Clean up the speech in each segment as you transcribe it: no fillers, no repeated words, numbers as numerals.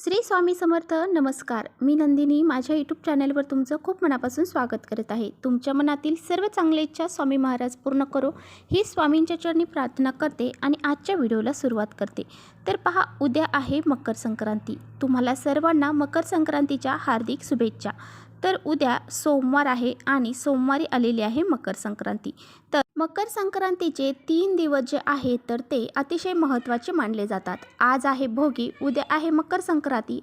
श्री स्वामी समर्थ. नमस्कार. मी नंदिनी माझ्या यूट्यूब चॅनलवर तुमचं खूप मनापासून स्वागत करत आहे. तुमच्या मनातील सर्व चांगल्या इच्छा स्वामी महाराज पूर्ण करो ही स्वामींच्या चरणी प्रार्थना करते आणि आजच्या व्हिडिओला सुरुवात करते. तर पहा, उद्या आहे मकर संक्रांती. तुम्हाला सर्वांना मकर संक्रांतीच्या हार्दिक शुभेच्छा. तर उद्या सोमवार आहे आणि सोमवारी आलेली आहे मकर संक्रांती. तर मकर संक्रांतीचे 3 दिवस जे आहेत तर ते अतिशय महत्त्वाचे मानले जातात. आज आहे भोगी, उद्या आहे मकर संक्रांती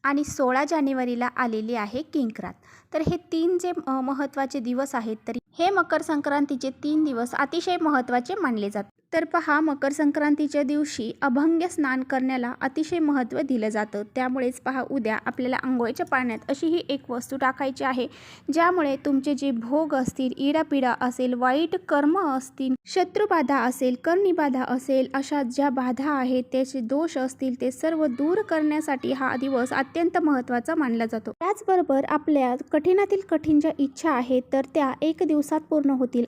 आणि 16 जानेवारीला आलेली आहे किंक्रात. तर हे 3 जे महत्त्वाचे दिवस आहेत तर हे मकर संक्रांतीचे 3 दिवस अतिशय महत्त्वाचे मानले जातात. तर पहा, मकर संक्रांतीच्या दिवशी अभंग स्नान करण्याला अतिशय महत्त्व दिलं जातं. त्यामुळेच पहा, उद्या आपल्याला अंघोळीच्या पाण्यात अशी ही एक वस्तू टाकायची आहे, ज्यामुळे तुमचे जे भोग असतील, इडापिडा असेल, वाईट कर्म असतील, शत्रुबाधा असेल, कर्णिबाधा असेल, अशा ज्या बाधा आहेत, त्याचे दोष असतील, ते सर्व दूर करण्यासाठी हा दिवस अत्यंत महत्त्वाचा मानला जातो. त्याचबरोबर आपल्या कठीणातील कठीण ज्या इच्छा आहेत तर त्या 1 दिवसात पूर्ण होतील.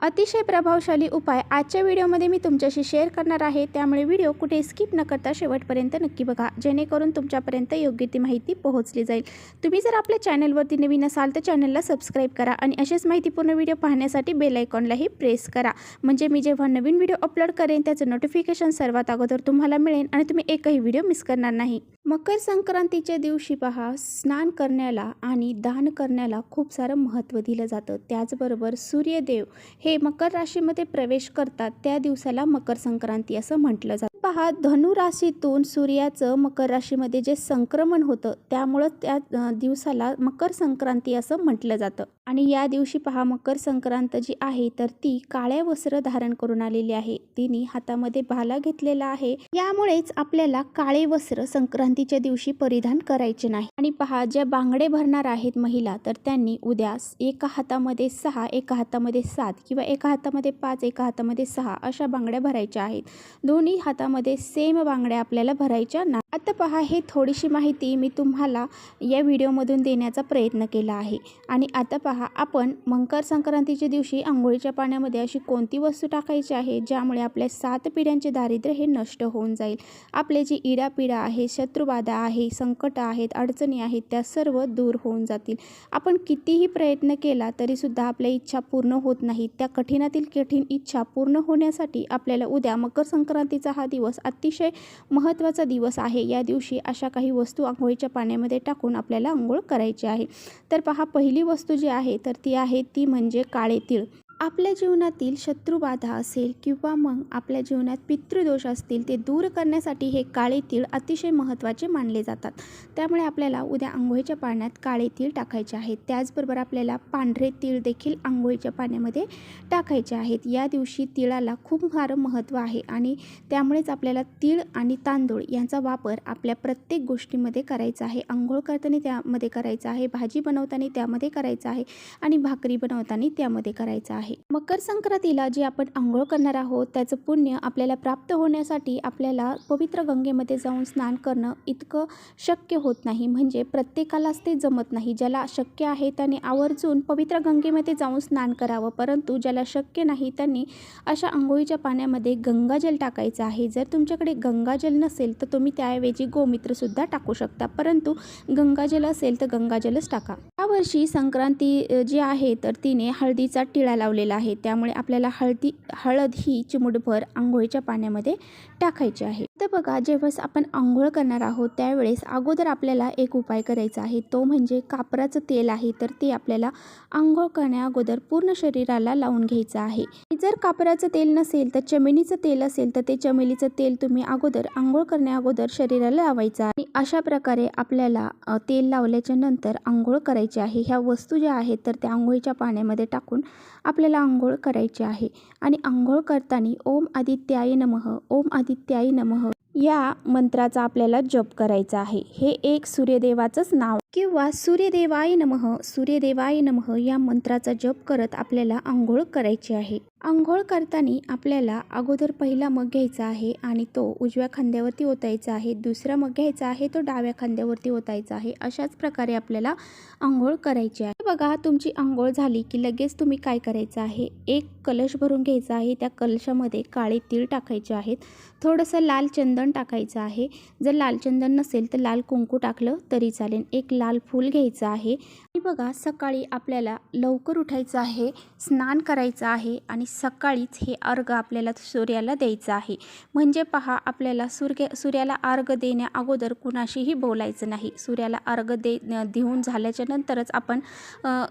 अतिशय प्रभावशाली उपाय आजच्या व्हिडिओमध्ये मी तुमच्याशी शेअर करणार आहे. त्यामुळे व्हिडिओ कुठे स्किप न करता शेवटपर्यंत नक्की बघा, जेणेकरून तुमच्यापर्यंत योग्य ती माहिती पोहोचली जाईल. तुम्ही जर आपल्या चॅनलवरती नवीन असाल तर चॅनलला सबस्क्राईब करा आणि असेच माहितीपूर्ण व्हिडिओ पाहण्यासाठी बेल आयकॉनलाही प्रेस करा, म्हणजे मी जेव्हा नवीन व्हिडिओ अपलोड करेन त्याचं नोटिफिकेशन सर्वात अगोदर तुम्हाला मिळेल आणि तुम्ही एकही व्हिडिओ मिस करणार नाही. मकर संक्रांतीच्या दिवशी पहा, स्नान करण्याला आणि दान करण्याला खूप सारं महत्त्व दिलं जातं. त्याचबरोबर सूर्यदेव हे मकर राशीमध्ये प्रवेश करतात, त्या दिवसाला मकर संक्रांती असं म्हटलं जातं. पहा, धनु राशीतून सूर्याचं मकर राशीमध्ये जे संक्रमण होतं त्यामुळं त्या दिवसाला मकर संक्रांती असं म्हटलं जातं. आणि या दिवशी पहा, मकर संक्रांत जी आहे तर ती काळ्या वस्त्र धारण करून आलेली आहे. तिने हातामध्ये भाला घेतलेला आहे. यामुळेच आपल्याला काळे वस्त्र संक्रांतीच्या दिवशी परिधान करायचे नाही. आणि पहा, ज्या बांगडे भरणार आहेत महिला तर त्यांनी उद्या एका हातामध्ये 6, एका हातामध्ये 7 किंवा एका हातामध्ये 5, एका हातामध्ये 6 अशा बांगड्या भरायच्या आहेत. दोन्ही हातामध्ये सेम बांगड्या आपल्याला भरायच्या नाही. आता पहा, हे थोडीशी माहिती मी तुम्हाला या व्हिडिओमधून देण्याचा प्रयत्न केला आहे. आणि आता पहा, आपण मकर संक्रांतीच्या दिवशी आंघोळीच्या पाण्यामध्ये अशी कोणती वस्तू टाकायची आहे ज्यामुळे आपल्या 7 पिढ्यांचे दारिद्र्य हे नष्ट होऊन जाईल. आपले जी इडापिडा आहे, शत्रुबाधा आहे, संकट आहेत, अडचणी आहेत, त्या सर्व दूर होऊन जातील. आपण कितीही प्रयत्न केला तरीसुद्धा आपल्या इच्छा पूर्ण होत नाहीत. त्या कठीणातील कठीण इच्छा पूर्ण होण्यासाठी आपल्याला उद्या मकर संक्रांतीचा हा दिवस अतिशय महत्त्वाचा दिवस आहे. या दिवशी अशा काही वस्तू आंघोळीच्या पाण्यामध्ये टाकून आपल्याला आंघोळ करायची आहे. तर पहा, पहिली वस्तू जी आहे तर ती म्हणजे काळे तीळ. आपल्या जीवनातील शत्रुबाधा असेल किंवा मग आपल्या जीवनात पितृदोष असतील ते दूर करण्यासाठी हे काळे तीळ अतिशय महत्त्वाचे मानले जातात. त्यामुळे आपल्याला उद्या आंघोळीच्या पाण्यात काळे तीळ टाकायचे आहेत. त्याचबरोबर आपल्याला पांढरे तीळ देखील आंघोळीच्या पाण्यामध्ये टाकायचे आहेत. या दिवशी तिळाला खूप सारं महत्त्व आहे आणि त्यामुळेच आपल्याला तीळ आणि तांदूळ यांचा वापर आपल्या प्रत्येक गोष्टीमध्ये करायचा आहे. आंघोळ करताना त्यामध्ये करायचा आहे, भाजी बनवताना त्यामध्ये करायचा आहे आणि भाकरी बनवताना त्यामध्ये करायचं आहे. मकर संक्रांतीला जे आपण आंघोळ करणार आहोत त्याचं पुण्य आपल्याला प्राप्त होण्यासाठी आपल्याला पवित्र गंगेमध्ये जाऊन स्नान करणं इतकं शक्य होत नाही. म्हणजे प्रत्येकालाच ते जमत नाही. ज्याला शक्य आहे त्याने आवर्जून पवित्र गंगेमध्ये जाऊन स्नान करावं, परंतु ज्याला शक्य नाही त्यांनी अशा आंघोळीच्या पाण्यामध्ये गंगाजल टाकायचं आहे. जर तुमच्याकडे गंगाजल नसेल तर तुम्ही त्याऐवजी गोमित्रसुद्धा टाकू शकता, परंतु गंगाजल असेल तर गंगाजलच टाका. यावर्षी संक्रांती जी आहे तर तिने हळदीचा टिळा लावलेला आहे. त्यामुळे आपल्याला हळद ही चिमूटभर आंघोळीच्या पाण्यामध्ये टाकायची आहे. तर बघा, जेव्हा आपण आंघोळ करणार आहोत त्यावेळेस अगोदर आपल्याला एक उपाय करायचा आहे, तो म्हणजे कापराचं तेल आहे तर ते आपल्याला आंघोळ करण्या अगोदर पूर्ण शरीराला लावून घ्यायचं आहे. जर कापराचं तेल नसेल तर चमेलीचं तेल असेल तर ते चमेलीचं तेल तुम्ही अगोदर आंघोळ करण्या अगोदर शरीराला लावायचं आहे. अशा प्रकारे आपल्याला तेल लावल्याच्या नंतर आंघोळ करायची आहे. ह्या वस्तू ज्या आहेत तर त्या आंघोळीच्या पाण्यामध्ये टाकून आपल्याला आंघोळ करायची आहे. आणि आंघोळ करताना ओम आदित्याय नमः, ओम आदित्याय नमः या मंत्राचा आपल्याला जप करायचा आहे. हे एक सूर्यदेवाचंच नाव. किंवा सूर्यदेवाय नमः सूर्यदेवाय नमः या मंत्राचा जप करत आपल्याला आंघोळ करायची आहे. अंघोळ करताना आपल्याला अगोदर पहिला मग घ्यायचा आहे आणि तो उजव्या खांद्यावरती ओतायचा आहे. दुसरा मग घ्यायचा आहे तो डाव्या खांद्यावरती ओतायचा आहे. अशाच प्रकारे आपल्याला अंघोळ करायची आहे. बघा, तुमची अंघोळ झाली की लगेच तुम्ही काय करायचं आहे, एक कलश भरून घ्यायचा आहे. त्या कलशामध्ये काळे तीळ टाकायचे आहेत. थोडंसं लाल चंदन टाकायचं आहे. जर लाल चंदन नसेल तर लाल कुंकू टाकलं तरी चालेल. एक लाल फूल घ्यायचं आहे. आणि बघा, सकाळी आपल्याला लवकर उठायचं आहे, स्नान करायचं आहे आणि सकाळीच हे अर्घ आपल्याला सूर्याला द्यायचं आहे. म्हणजे पहा, आपल्याला सूर्याला अर्घ देण्या अगोदर कुणाशीही बोलायचं नाही. सूर्याला अर्घ देऊन झाल्याच्या नंतरच आपण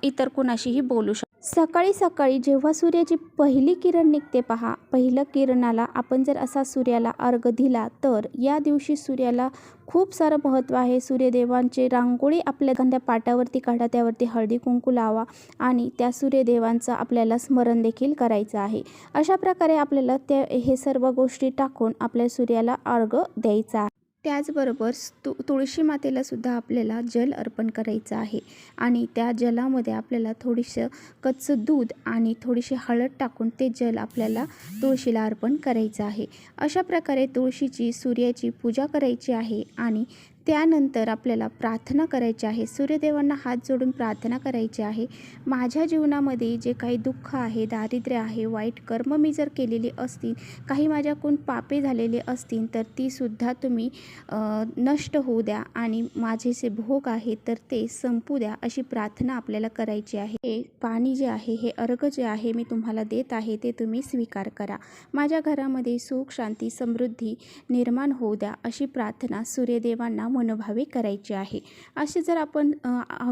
इतर कुणाशीही बोलू शकतो. सकाळी सकाळी जेव्हा सूर्याची पहिली किरण निघते पहा, पहिलं किरणाला आपण जर असा सूर्याला अर्घ दिला तर या दिवशी सूर्याला खूप सारं महत्त्व आहे. सूर्यदेवांची रांगोळी आपल्या एखाद्या पाटावरती काढा, त्यावरती हळदी कुंकू लावा आणि त्या सूर्यदेवांचं आपल्याला स्मरण देखील करायचं आहे. अशा प्रकारे आपल्याला हे सर्व गोष्टी टाकून आपल्या सूर्याला अर्घ द्यायचा आहे. त्याचबरोबर तुळशी मातेला सुद्धा आपल्याला जल अर्पण करायचं आहे आणि त्या जलामध्ये आपल्याला थोडीसं कच्चं दूध आणि थोडीशी हळद टाकून ते जल आपल्याला तुळशीला अर्पण करायचं आहे. अशा प्रकारे तुळशीची सूर्याची पूजा करायची आहे आणि त्यानंतर आपल्याला प्रार्थना करायची आहे. सूर्यदेवांना हात जोडून प्रार्थना करायची आहे. माझ्या जीवनामध्ये जे काही दुःख आहे, दारिद्र्य आहे, वाईट कर्म मी जर केलेली असतील, काही माझ्याकडून पापे झालेले असतील तर तीसुद्धा तुम्ही नष्ट होऊ द्या आणि माझे जे भोग आहे तर ते संपू द्या, अशी प्रार्थना आपल्याला करायची आहे. हे पाणी जे आहे, हे अर्घ जे आहे मी तुम्हाला देत आहे ते तुम्ही स्वीकार करा. माझ्या घरामध्ये सुख, शांती, समृद्धी निर्माण होऊ द्या, अशी प्रार्थना सूर्यदेवांना मनोभावे करायची आहे. असे जर आपण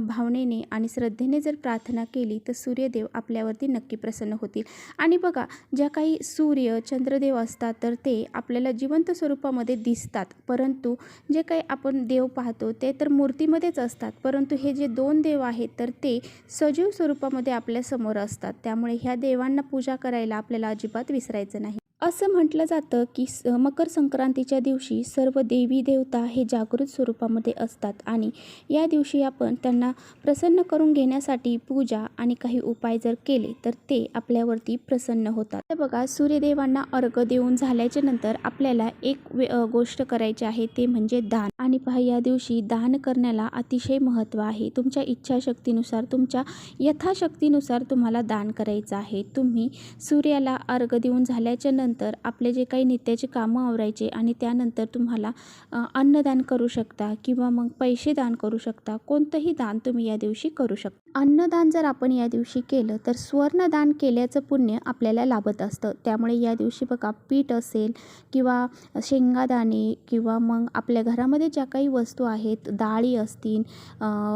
भावनेने आणि श्रद्धेने जर प्रार्थना केली तर सूर्यदेव आपल्यावरती नक्की प्रसन्न होतील. आणि बघा, ज्या काही सूर्य चंद्रदेव असतात तर ते आपल्याला जिवंत स्वरूपामध्ये दिसतात, परंतु जे काही आपण देव पाहतो ते तर मूर्तीमध्येच असतात, परंतु हे जे दोन देव आहेत तर ते सजीव स्वरूपामध्ये आपल्यासमोर असतात. त्यामुळे ह्या देवांना पूजा करायला आपल्याला अजिबात विसरायचं नाही. असं म्हटलं जातं की मकर संक्रांतीच्या दिवशी सर्व देवी देवता हे जागृत स्वरूपामध्ये असतात आणि या दिवशी आपण त्यांना प्रसन्न करून घेण्यासाठी पूजा आणि काही उपाय जर केले तर ते आपल्यावरती प्रसन्न होतात. तर बघा, सूर्यदेवांना अर्घ देऊन झाल्याच्या नंतर आपल्याला एक गोष्ट करायची आहे, ते म्हणजे दान. आणि पहा, या दिवशी दान करण्याला अतिशय महत्त्व आहे. तुमच्या इच्छाशक्तीनुसार, तुमच्या यथाशक्तीनुसार तुम्हाला दान करायचं आहे. तुम्ही सूर्याला अर्घ देऊन झाल्याच्या नंतर आपले जे काही नित्याचे कामं आवरायचे आणि त्यानंतर तुम्हाला अन्नदान करू शकता किंवा मग पैसे दान करू शकता. कोणतंही दान तुम्ही या दिवशी करू शकता. अन्नदान जर आपण या दिवशी केलं तर स्वर्णदान केल्याचं पुण्य आपल्याला लाभत असतं. त्यामुळे या दिवशी बघा, पीठ असेल किंवा शेंगादाणे किंवा मग आपल्या घरामध्ये ज्या काही वस्तू आहेत, डाळी असतील,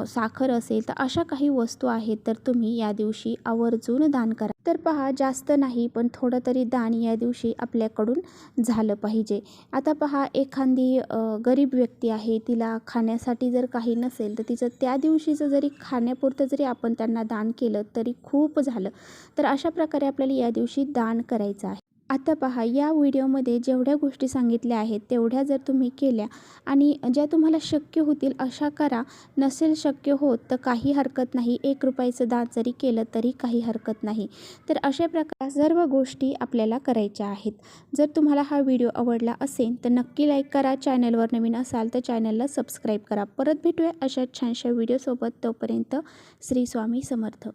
साखर असेल, तर अशा काही वस्तू आहेत तर तुम्ही या दिवशी आवर्जून दान करा. तर पहा, जास्त नाही पण थोडं तरी दान या दिवशी आपल्याकडून झालं पाहिजे. आता पहा, एखादी गरीब व्यक्ती आहे, तिला खाण्यासाठी जर काही नसेल तर तिचं त्या दिवशीचं जरी खाण्यापुरतं जरी आपण त्यांना दान केलं तरी खूप झालं. तर अशा प्रकारे आपल्याला या दिवशी दान करायचं आहे. आता पहा, या व्हिडिओमध्ये जेवढ्या गोष्टी सांगितल्या आहेत तेवढ्या जर तुम्ही केल्या आणि ज्या तुम्हाला शक्य होतील अशा करा. नसेल शक्य होत तर काही हरकत नाही, ₹1 दान जरी केलं तरी काही हरकत नाही. तर अशा प्रकारे सर्व गोष्टी आपल्याला करायच्या आहेत. जर तुम्हाला हा व्हिडिओ आवडला असेल तर नक्की लाईक करा. चॅनलवर नवीन असाल तर चॅनलला सबस्क्राईब करा. परत भेटूया अशा छानशा व्हिडिओसोबत. तोपर्यंत श्री स्वामी समर्थ.